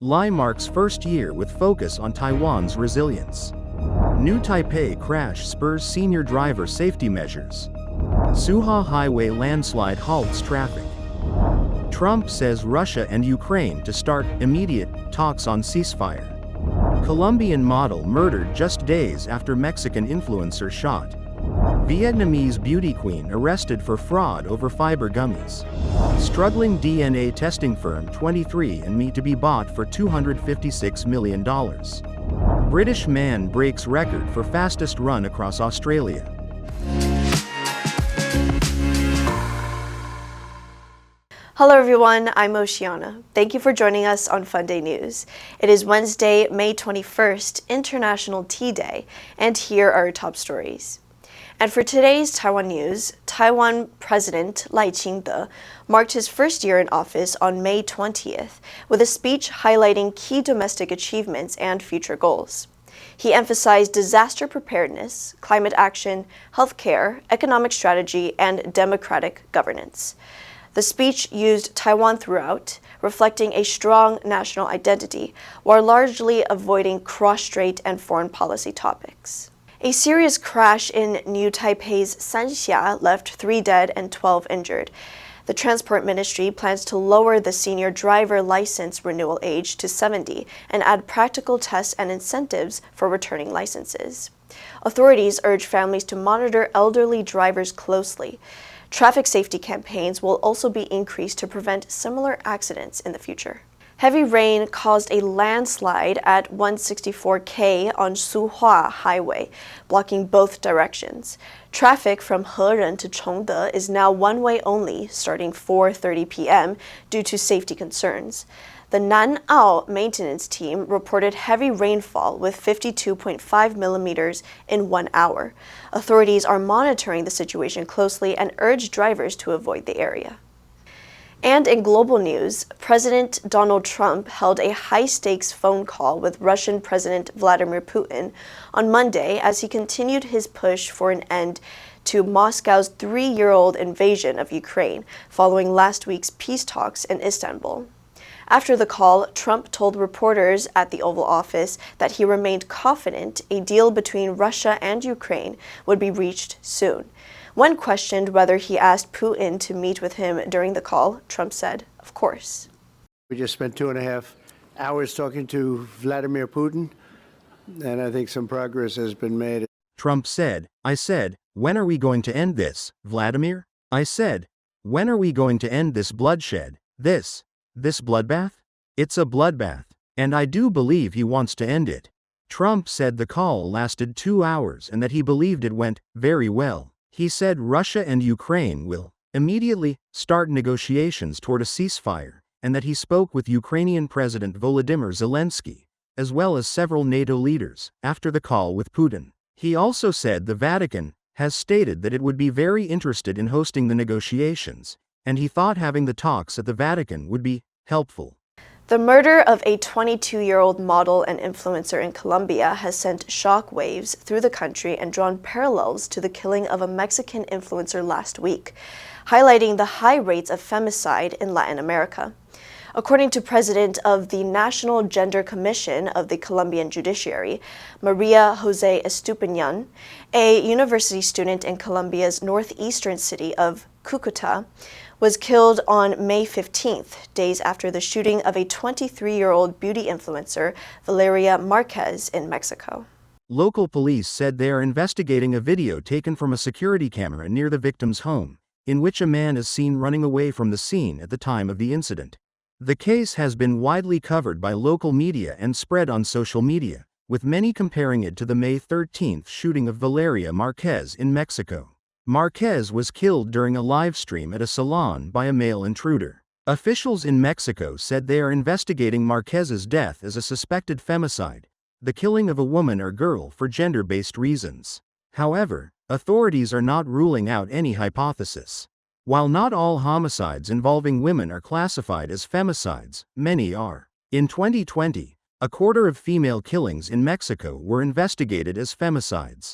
Lai marks first year with focus on Taiwan's resilience. New Taipei crash spurs senior driver safety measures. Suhua highway landslide halts traffic. Trump says Russia and Ukraine to start immediate talks on ceasefire. Colombian model murdered just days after Mexican influencer shot. Vietnamese beauty queen arrested for fraud over fiber gummies. Struggling DNA testing firm 23andMe to be bought for $256 million. British man breaks record for fastest run across Australia. Hello everyone, I'm Oceana. Thank you for joining us on Funday News. It is Wednesday, May 21st, International Tea Day, and here are our top stories. And for today's Taiwan news, Taiwan President赖清德marked his first year in office on May 20th with a speech highlighting key domestic achievements and future goals. He emphasized disaster preparedness, climate action, healthcare, economic strategy, and democratic governance. The speech used Taiwan throughout, reflecting a strong national identity, while largely avoiding cross-strait and foreign policy topics. A serious crash in New Taipei's Sanxia left 3 dead and 12 injured. The Transport Ministry plans to lower the senior driver license renewal age to 70 and add practical tests and incentives for returning licenses. Authorities urge families to monitor elderly drivers closely. Traffic safety campaigns will also be increased to prevent similar accidents in the future. Heavy rain caused a landslide at 164K on Suhua Highway, blocking both directions. Traffic from Heren to Chongde is now one-way only, starting 4:30 p.m. due to safety concerns. The Nan'ao maintenance team reported heavy rainfall with 52.5 millimeters in 1 hour. Authorities are monitoring the situation closely and urge drivers to avoid the area. And in global news, President Donald Trump held a high-stakes phone call with Russian President Vladimir Putin on Monday as he continued his push for an end to Moscow's 3-year-old invasion of Ukraine following last week's peace talks in Istanbul. After the call, Trump told reporters at the Oval Office that he remained confident a deal between Russia and Ukraine would be reached soon. When questioned whether he asked Putin to meet with him during the call, Trump said, "Of course." We just spent 2.5 hours talking to Vladimir Putin, and I think some progress has been made. Trump said, "I said, when are we going to end this, Vladimir? I said, when are we going to end this bloodshed, this bloodbath? It's a bloodbath, and I do believe he wants to end it." Trump said the call lasted 2 hours and that he believed it went very well. He said Russia and Ukraine will immediately start negotiations toward a ceasefire, and that he spoke with Ukrainian President Volodymyr Zelensky, as well as several NATO leaders, after the call with Putin. He also said the Vatican has stated that it would be very interested in hosting the negotiations, and he thought having the talks at the Vatican would be helpful. The murder of a 22-year-old model and influencer in Colombia has sent shockwaves through the country and drawn parallels to the killing of a Mexican influencer last week, highlighting the high rates of femicide in Latin America. According to President of the National Gender Commission of the Colombian Judiciary, Maria Jose Estupiñán, a university student in Colombia's northeastern city of Cúcuta, was killed on May 15th, days after the shooting of a 23-year-old beauty influencer, Valeria Marquez, in Mexico. Local police said they are investigating a video taken from a security camera near the victim's home, in which a man is seen running away from the scene at the time of the incident. The case has been widely covered by local media and spread on social media, with many comparing it to the May 13th shooting of Valeria Marquez in Mexico. Marquez was killed during a live stream at a salon by a male intruder. Officials in Mexico said they are investigating Marquez's death as a suspected femicide, the killing of a woman or girl for gender-based reasons. However, authorities are not ruling out any hypothesis. While not all homicides involving women are classified as femicides, many are. In 2020, a quarter of female killings in Mexico were investigated as femicides.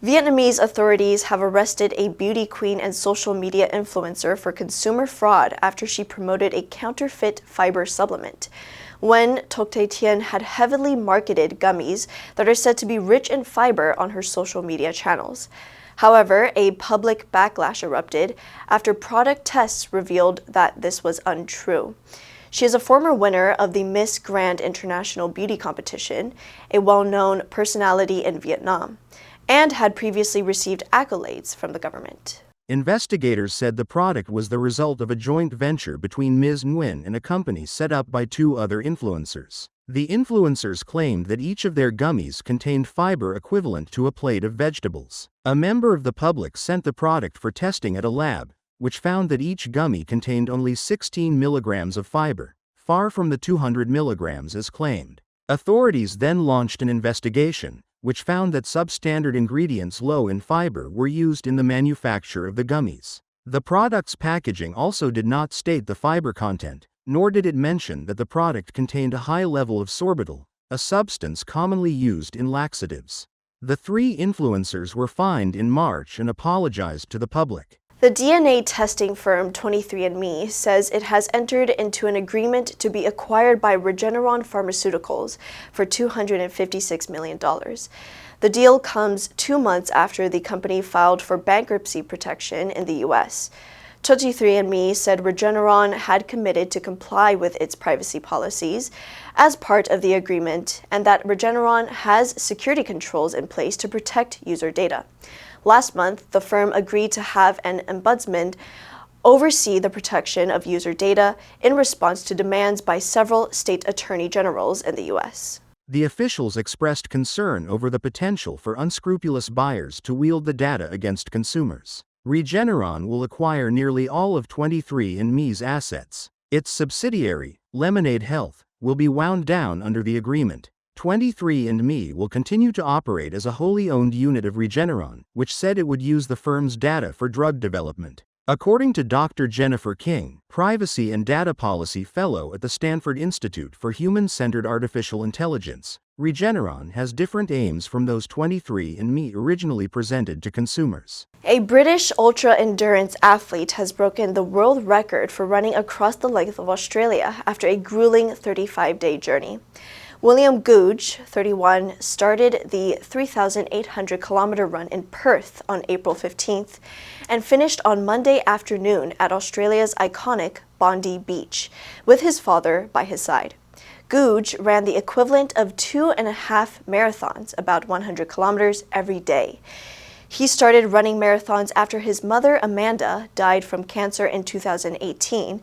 Vietnamese authorities have arrested a beauty queen and social media influencer for consumer fraud after she promoted a counterfeit fiber supplement. When Toc Tay Tien had heavily marketed gummies that are said to be rich in fiber on her social media channels. However, a public backlash erupted after product tests revealed that this was untrue. She is a former winner of the Miss Grand International Beauty Competition, a well-known personality in Vietnam, and had previously received accolades from the government. Investigators said the product was the result of a joint venture between Ms. Nguyen and a company set up by two other influencers. The influencers claimed that each of their gummies contained fiber equivalent to a plate of vegetables. A member of the public sent the product for testing at a lab, which found that each gummy contained only 16 milligrams of fiber, far from the 200 milligrams as claimed. Authorities then launched an investigation, which found that substandard ingredients low in fiber were used in the manufacture of the gummies. The product's packaging also did not state the fiber content, nor did it mention that the product contained a high level of sorbitol, a substance commonly used in laxatives. The three influencers were fined in March and apologized to the public. The DNA testing firm 23andMe says it has entered into an agreement to be acquired by Regeneron Pharmaceuticals for $256 million. The deal comes 2 months after the company filed for bankruptcy protection in the U.S. 23andMe said Regeneron had committed to comply with its privacy policies as part of the agreement and that Regeneron has security controls in place to protect user data. Last month, the firm agreed to have an ombudsman oversee the protection of user data in response to demands by several state attorney generals in the U.S. The officials expressed concern over the potential for unscrupulous buyers to wield the data against consumers. Regeneron will acquire nearly all of 23andMe's assets. Its subsidiary, Lemonade Health, will be wound down under the agreement. 23andMe will continue to operate as a wholly owned unit of Regeneron, which said it would use the firm's data for drug development. According to Dr. Jennifer King, Privacy and Data Policy Fellow at the Stanford Institute for Human-Centered Artificial Intelligence, Regeneron has different aims from those 23andMe originally presented to consumers. A British ultra-endurance athlete has broken the world record for running across the length of Australia after a grueling 35-day journey. William Googe, 31, started the 3,800-kilometer run in Perth on April 15th and finished on Monday afternoon at Australia's iconic Bondi Beach, with his father by his side. Googe ran the equivalent of 2.5 marathons, about 100 kilometers, every day. He started running marathons after his mother, Amanda, died from cancer in 2018,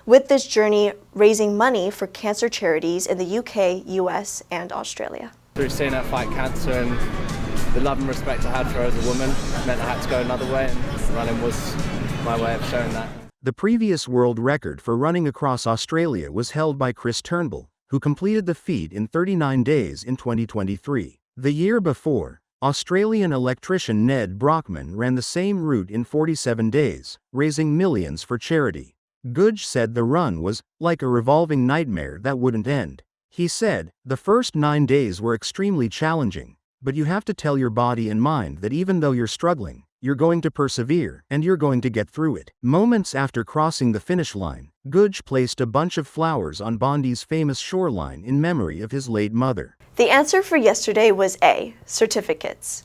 with this journey raising money for cancer charities in the UK, US, and Australia. Through seeing her fight cancer and the love and respect I had for her as a woman, it meant I had to go another way, and running was my way of showing that. The previous world record for running across Australia was held by Chris Turnbull, who completed the feat in 39 days in 2023. The year before, Australian electrician Ned Brockman ran the same route in 47 days, raising millions for charity. Googe said the run was like a revolving nightmare that wouldn't end. He said, "The first 9 days were extremely challenging, but you have to tell your body and mind that even though you're struggling, you're going to persevere and you're going to get through it." Moments after crossing the finish line, Googe placed a bunch of flowers on Bondi's famous shoreline in memory of his late mother. The answer for yesterday was A, certificates.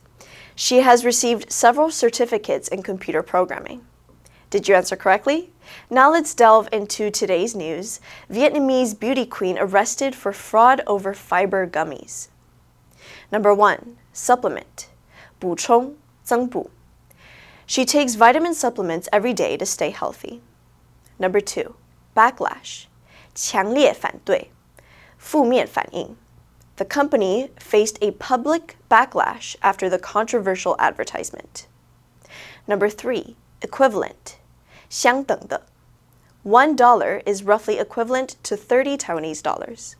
She has received several certificates in computer programming. Did you answer correctly? Now let's delve into today's news. Vietnamese beauty queen arrested for fraud over fiber gummies. Number 1, supplement. 补充,增补. She takes vitamin supplements every day to stay healthy. Number 2, backlash. 强烈反对,负面反应. The company faced a public backlash after the controversial advertisement. Number 3, equivalent. 相等的. $1 is roughly equivalent to 30 Taiwanese dollars.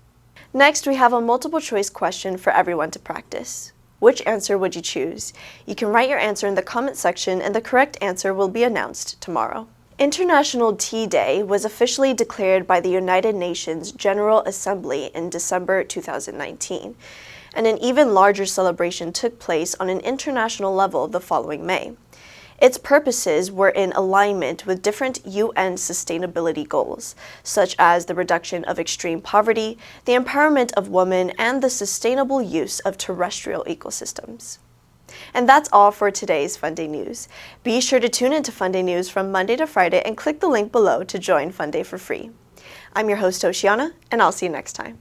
Next, we have a multiple choice question for everyone to practice. Which answer would you choose? You can write your answer in the comment section and the correct answer will be announced tomorrow. International Tea Day was officially declared by the United Nations General Assembly in December 2019. and an even larger celebration took place on an international level the following May. Its purposes were in alignment with different UN sustainability goals, such as the reduction of extreme poverty, the empowerment of women, and the sustainable use of terrestrial ecosystems. And that's all for today's Funday News. Be sure to tune into Funday News from Monday to Friday and click the link below to join Funday for free. I'm your host, Oceana, and I'll see you next time.